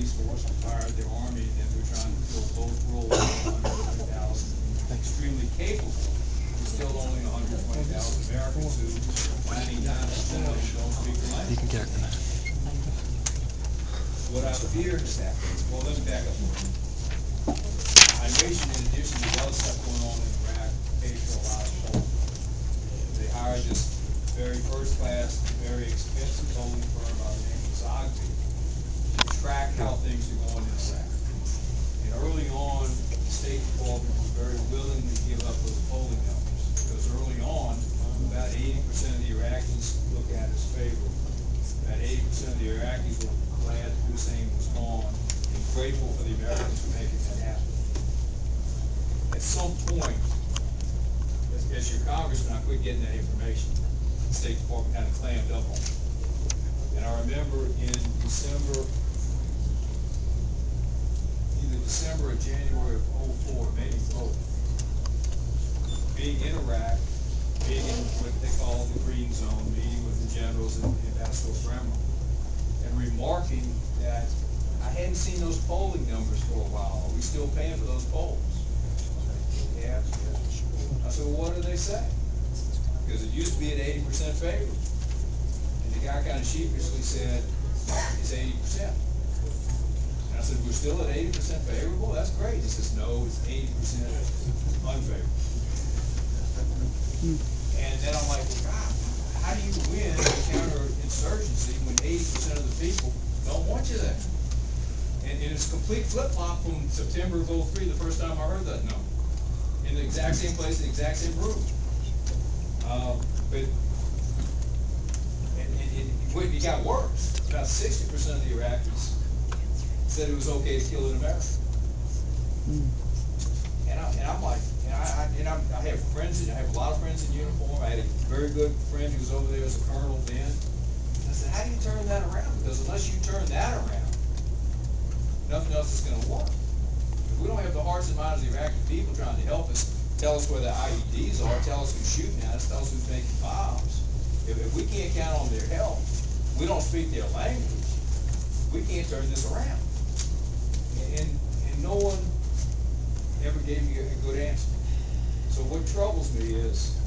police force retired their army, and then they're trying to fill both roles of 120,000 extremely capable. There's still only 120,000 Americans who 99% of them don't speak the language. You can get it. What I fear is that. Well, let me back up a little. I mentioned, in addition to the other stuff going on in Iraq, paid for a lot of polling. They hired this very first class, very expensive polling firm by the name of Zogby to track how things are going in Iraq. And early on, the State Department was very willing to give up those polling numbers, because early on, about 80% of the Iraqis look at it as favorable. About 80% of the Iraqis were glad that Hussein was gone and grateful for the Americans for making that happen. At some point, as your congressman, I quit getting that information. The State Department kind of clammed up on it. And I remember in December, either December or January of 04, maybe both, being in Iraq, being in what they call the Green Zone, meeting with the generals in Basel Bremer, and remarking that I hadn't seen those polling numbers for a while. Are we still paying for those polls? Yeah. I said, well, what do they say? Because it used to be at 80% favorable. And the guy kind of sheepishly said, it's 80%. And I said, we're still at 80% favorable? That's great. He says, no, it's 80% unfavorable. And then I'm like, well, God, how do you win a counterinsurgency when 80% of the people don't want you there? And it's a complete flip-flop from September of 03, the first time I heard that number. In the exact same place, the exact same room. But it got worse. About 60% of the Iraqis said it was okay to kill an American. And I'm like, I have friends, I have a lot of friends in uniform. I had a very good friend who was over there as a colonel then. And I said, how do you turn that around? Because unless you turn that around, nothing else is going to work. If we don't have the hearts and minds of the Iraqi people trying to help us, tell us where the IEDs are, tell us who's shooting at us, tell us who's making bombs. If we can't count on their help, we don't speak their language, we can't turn this around. And no one ever gave me a good answer. So what troubles me is,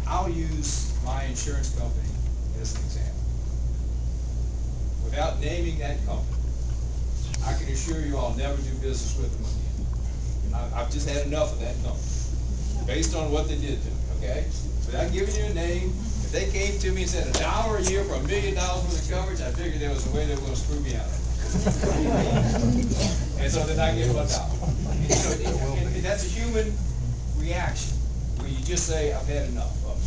I'll use my insurance company as an example. Without naming that company, I can assure you I'll never do business with them again. I've just had enough of that company, based on what they did to me, okay? Without giving you a name, if they came to me and said $1 a year for $1 million worth of coverage, I figured there was a way they were going to screw me out of it. And so then I give them $1. And that's a human reaction, where you just say, I've had enough of it.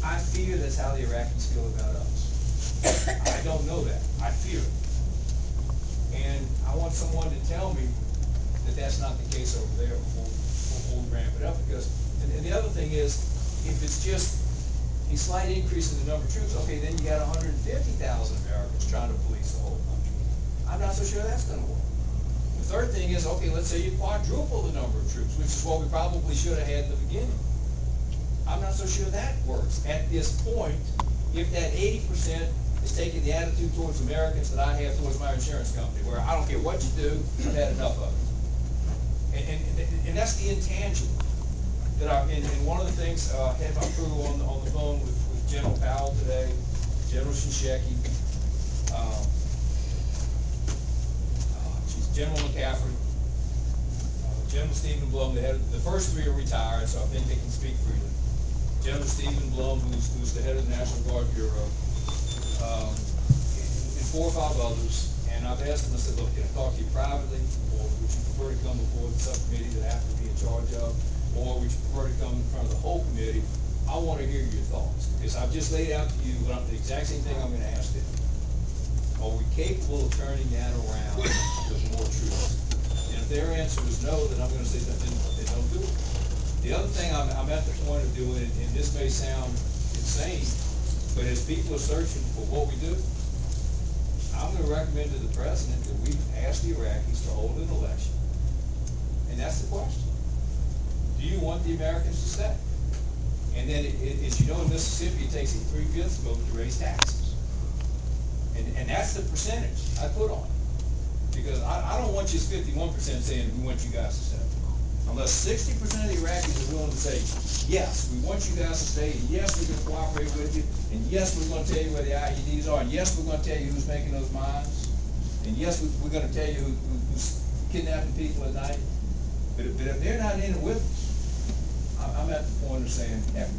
I fear that's how the Iraqis feel about us. I don't know that. I fear it. And I want someone to tell me that that's not the case over there before we ramp it up. Because, and the other thing is, if it's just a slight increase in the number of troops, okay, then you got 150,000 Americans trying to police the whole country. I'm not so sure that's going to work. The third thing is, okay, let's say you quadruple the number of troops, which is what we probably should have had in the beginning. I'm not so sure that works. At this point, if that 80% is taking the attitude towards Americans that I have towards my insurance company, where I don't care what you do, I've had enough of it. And that's the intangible. And one of the things, I had my crew on the phone with General Powell today, General Shinseki, General McCaffrey, General Stephen Blum. The first three are retired, so I think they can speak freely. General Stephen Blum, who's the head of the National Guard Bureau, and 4 or 5 others. And I've asked them, I said, look, can I talk to you privately, or would you prefer to come before the subcommittee that I have to be in charge of, or would you prefer to come in front of the whole committee? I want to hear your thoughts, because I've just laid out to you the exact same thing I'm going to ask them. Are we capable of turning that around with more troops? And if their answer is no, then I'm going to say that then don't do it. The other thing I'm at the point of doing, and this may sound insane, but as people are searching for what we do, I'm going to recommend to the president that we ask the Iraqis to hold an election. And that's the question. Do you want the Americans to stay? And then, as you know, in Mississippi, it takes a 3/5 vote to raise taxes. And that's the percentage I put on it. Because I don't want just 51% saying we want you guys to stay. Unless 60% of the Iraqis are willing to say, yes, we want you guys to stay, and yes, we're gonna cooperate with you, and yes, we're gonna tell you where the IEDs are, and yes, we're gonna tell you who's making those mines, and yes, we're gonna tell you who's kidnapping people at night. But if they're not in it with us, I'm at the point of saying, heck,